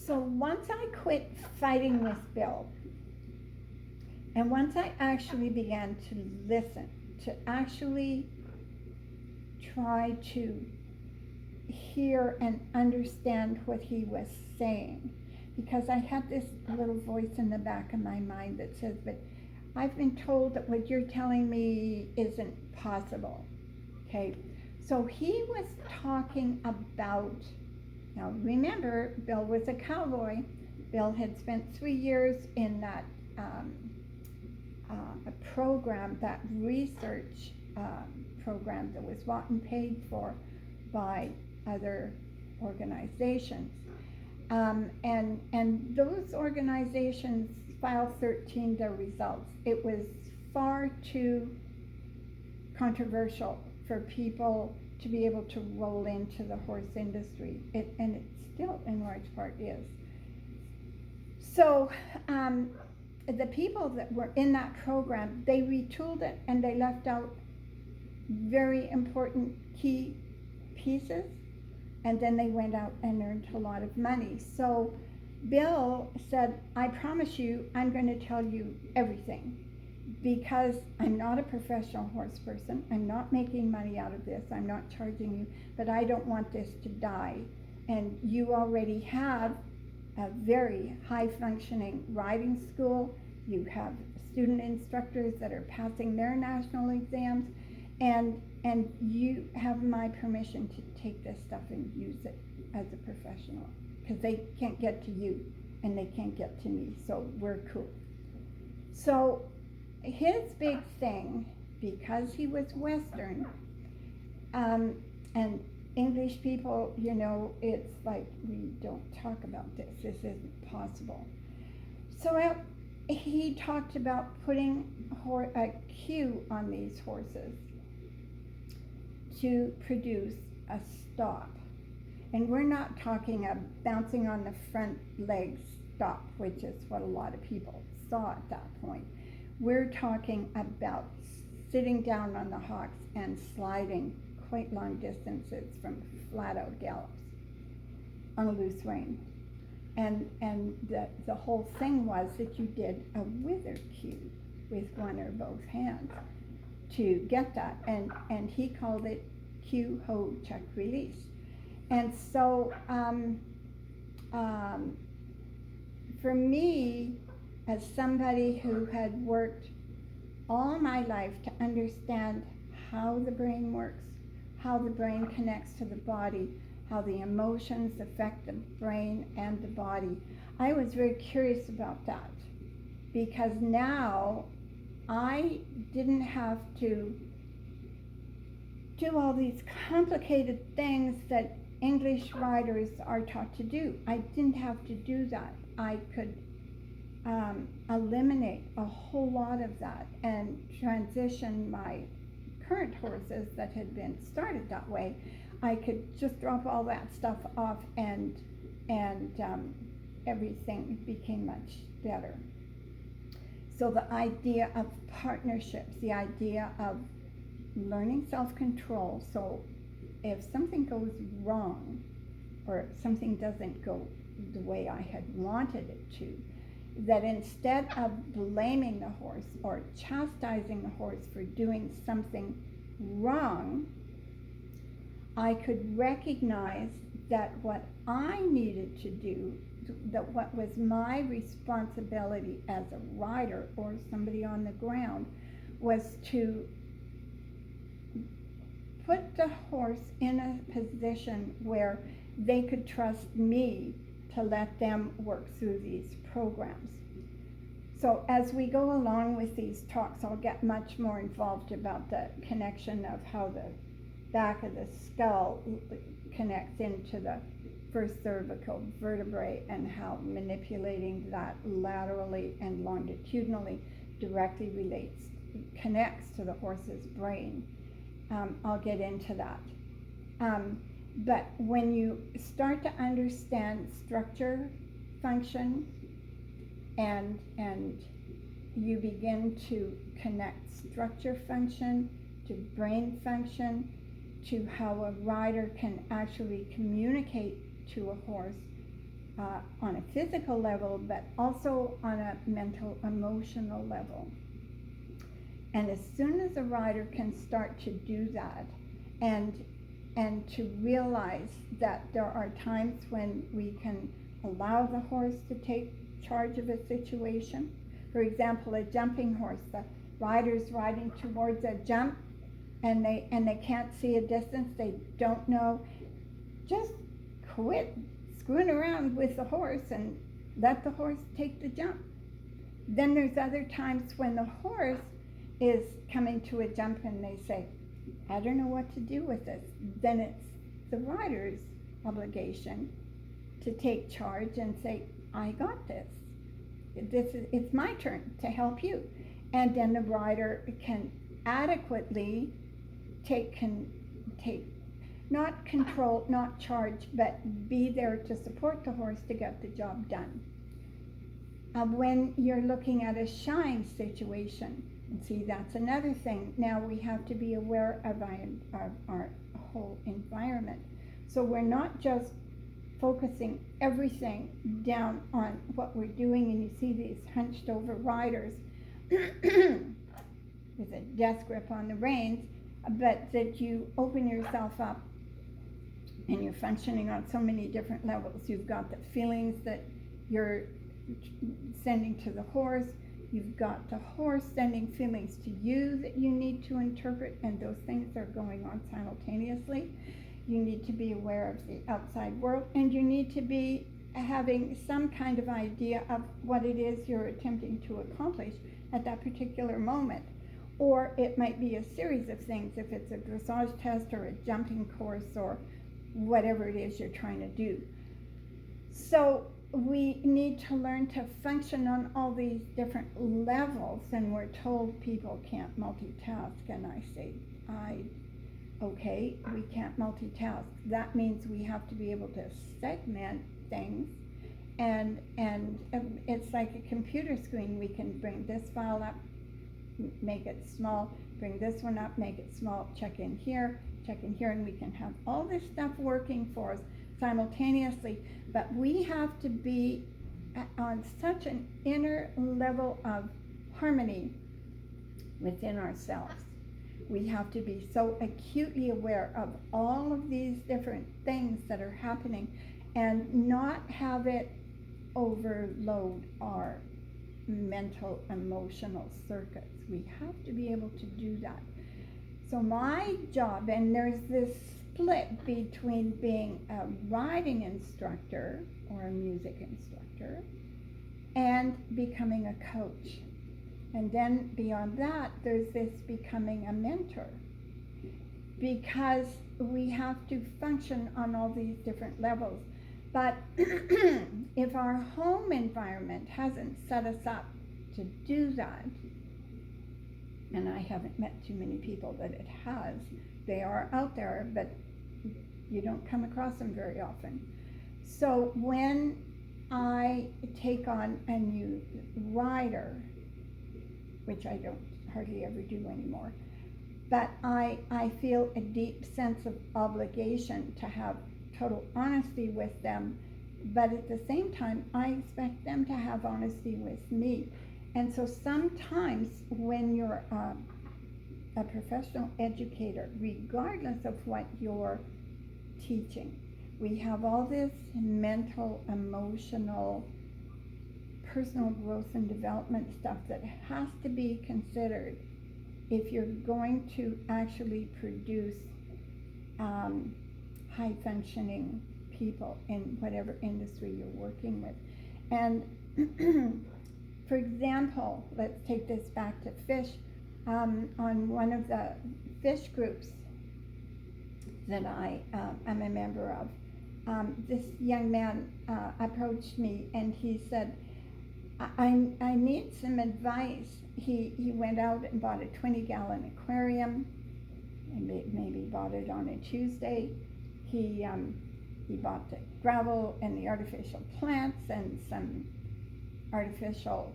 So once I quit fighting with Bill, and once I actually began to listen, to actually try to hear and understand what he was saying, because I had this little voice in the back of my mind that says, but I've been told that what you're telling me isn't possible. Okay, so he was talking about, now remember, Bill was a cowboy. Bill had spent 3 years in that a program, that research program that was bought and paid for by other organizations. And those organizations filed 13 their results. It was far too controversial for people to be able to roll into the horse industry, and it still in large part is. So the people that were in that program, they retooled it and they left out very important key pieces, and then they went out and earned a lot of money. So Bill said, I promise you, I'm going to tell you everything, because I'm not a professional horse person. I'm not making money out of this. I'm not charging you, but I don't want this to die. And you already have a very high functioning riding school. You have student instructors that are passing their national exams, and you have my permission to take this stuff and use it as a professional, because they can't get to you and they can't get to me, so we're cool. So his big thing, because he was Western, and English people, you know, it's like, we don't talk about this. This isn't possible. So he talked about putting a cue on these horses to produce a stop. And we're not talking a bouncing on the front legs stop, which is what a lot of people saw at that point. We're talking about sitting down on the hocks and sliding quite long distances from flat out gallops on a loose rein. And the whole thing was that you did a wither cue with one or both hands to get that. And he called it cue, hold, check, release. And so for me, as somebody who had worked all my life to understand how the brain works, how the brain connects to the body, how the emotions affect the brain and the body, I was very curious about that, because now I didn't have to do all these complicated things that English riders are taught to do. I didn't have to do that. I could eliminate a whole lot of that and transition my current horses that had been started that way. I could just drop all that stuff off, and everything became much better. So the idea of partnerships, the idea of learning self-control. So if something goes wrong, or something doesn't go the way I had wanted it to, that instead of blaming the horse or chastising the horse for doing something wrong, I could recognize that what I needed to do, that what was my responsibility as a rider or somebody on the ground, was to put the horse in a position where they could trust me to let them work through these programs. So as we go along with these talks, I'll get much more involved about the connection of how the back of the skull connects into the first cervical vertebrae, and how manipulating that laterally and longitudinally directly connects to the horse's brain. I'll get into that. But when you start to understand structure, function, and you begin to connect structure function to brain function, to how a rider can actually communicate to a horse on a physical level, but also on a mental, emotional level. And as soon as a rider can start to do that, and to realize that there are times when we can allow the horse to take charge of a situation. For example, a jumping horse, the rider's riding towards a jump, and they can't see a distance, they don't know. Just quit screwing around with the horse and let the horse take the jump. Then there's other times when the horse is coming to a jump and they say, I don't know what to do with this. Then it's the rider's obligation to take charge and say, I got this. It's my turn to help you. And then the rider can adequately take not control, not charge, but be there to support the horse to get the job done. When you're looking at a shying situation, and see, that's another thing. Now we have to be aware of our whole environment. So we're not just focusing everything down on what we're doing, and you see these hunched over riders with a death grip on the reins, but that you open yourself up and you're functioning on so many different levels. You've got the feelings that you're sending to the horse. You've got the horse sending feelings to you that you need to interpret, and those things are going on simultaneously. You need to be aware of the outside world, and you need to be having some kind of idea of what it is you're attempting to accomplish at that particular moment. Or it might be a series of things, if it's a dressage test or a jumping course or whatever it is you're trying to do. So we need to learn to function on all these different levels, and we're told people can't multitask, and I say, okay, we can't multitask. That means we have to be able to segment things, and it's like a computer screen. We can bring this file up, make it small, bring this one up, make it small, check in here, and we can have all this stuff working for us simultaneously. But we have to be on such an inner level of harmony within ourselves. We have to be so acutely aware of all of these different things that are happening and not have it overload our mental, emotional circuits. We have to be able to do that. So my job, and there's this split between being a riding instructor or a music instructor and becoming a coach. And then beyond that, there's this becoming a mentor, because we have to function on all these different levels. But if our home environment hasn't set us up to do that, and I haven't met too many people that it has, they are out there, but you don't come across them very often. So when I take on a new rider, which I don't hardly ever do anymore, but I feel a deep sense of obligation to have total honesty with them, but at the same time I expect them to have honesty with me. And so sometimes when you're a professional educator, regardless of what you're teaching, we have all this mental, emotional, personal growth and development stuff that has to be considered if you're going to actually produce high functioning people in whatever industry you're working with. And for example, let's take this back to fish. On one of the fish groups that I am a member of, this young man approached me and he said, I need some advice. He went out and bought a 20-gallon aquarium, and maybe bought it on a Tuesday. He bought the gravel and the artificial plants and some artificial,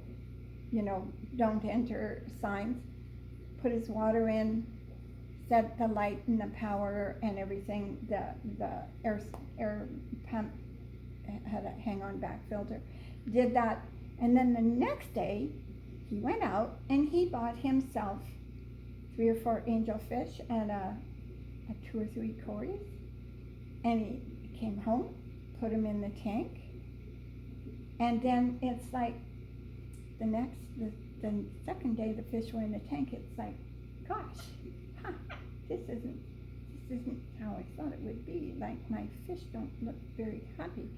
don't enter signs, put his water in, set the light and the power and everything, the air pump had a hang-on back filter. Did that, and then the next day he went out and he bought himself 3 or 4 angelfish and a 2 or 3 cories, and he came home, put them in the tank, and then it's like the second day the fish were in the tank, it's like, gosh, this isn't how I thought it would be. Like, my fish don't look very happy.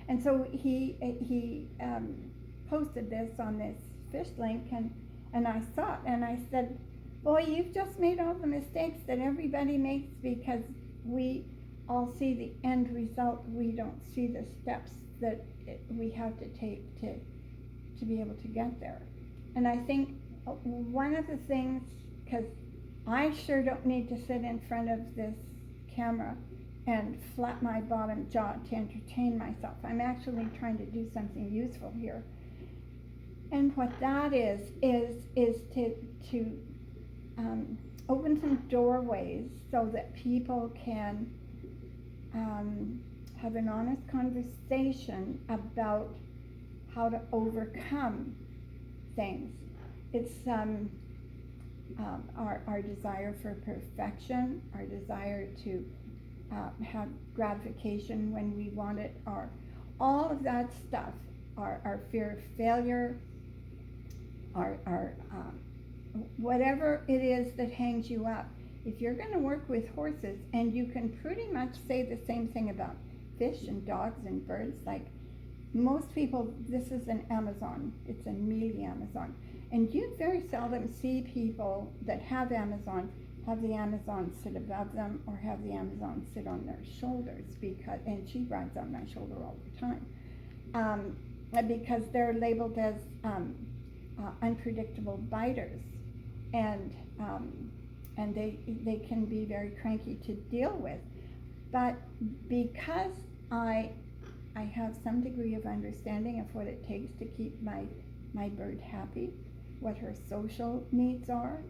And so he posted this on this fish link, and I saw it, and I said, boy, you've just made all the mistakes that everybody makes, because we all see the end result. We don't see the steps that we have to take to be able to get there. And I think one of the things, because I sure don't need to sit in front of this camera and flap my bottom jaw to entertain myself. I'm actually trying to do something useful here. And what that is to open some doorways so that people can have an honest conversation about how to overcome things. It's our desire for perfection, our desire to have gratification when we want it, all of that stuff, our fear of failure, our whatever it is that hangs you up. If you're going to work with horses, and you can pretty much say the same thing about fish and dogs and birds, like most people, this is an Amazon, it's a mealy Amazon. And you very seldom see people that have the Amazon sit above them or have the Amazon sit on their shoulders, and she rides on my shoulder all the time, because they're labeled as unpredictable biters, and they can be very cranky to deal with. But because I have some degree of understanding of what it takes to keep my bird happy, what her social needs are,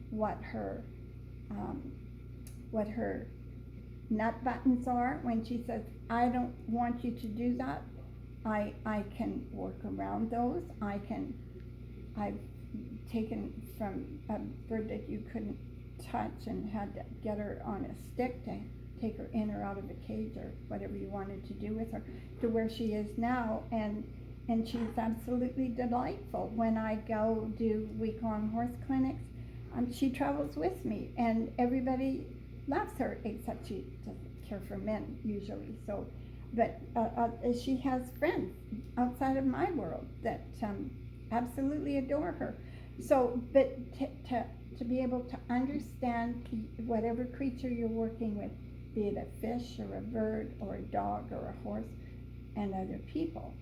what her nut buttons are. When she says, I don't want you to do that, I can work around those. I've taken from a bird that you couldn't touch and had to get her on a stick to take her in or out of the cage or whatever you wanted to do with her, to where she is now, and she's absolutely delightful. When I go do week-long horse clinics, she travels with me, and everybody loves her, except she doesn't care for men usually. So, but she has friends outside of my world that absolutely adore her. So, but to be able to understand whatever creature you're working with, be it a fish or a bird or a dog or a horse, and other people,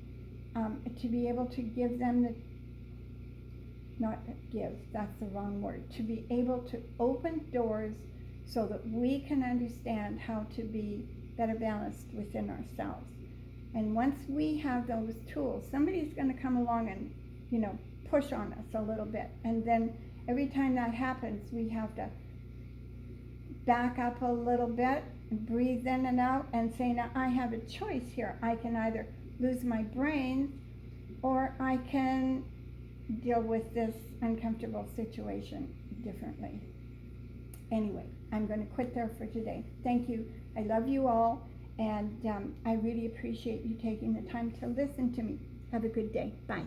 to be able to give them that's the wrong word, to be able to open doors so that we can understand how to be better balanced within ourselves. And once we have those tools, somebody's going to come along and, push on us a little bit. And then every time that happens, we have to back up a little bit, breathe in and out, and say, now I have a choice here. I can either lose my brains, or I can deal with this uncomfortable situation differently. Anyway, I'm going to quit there for today. Thank you. I love you all, and I really appreciate you taking the time to listen to me. Have a good day. Bye.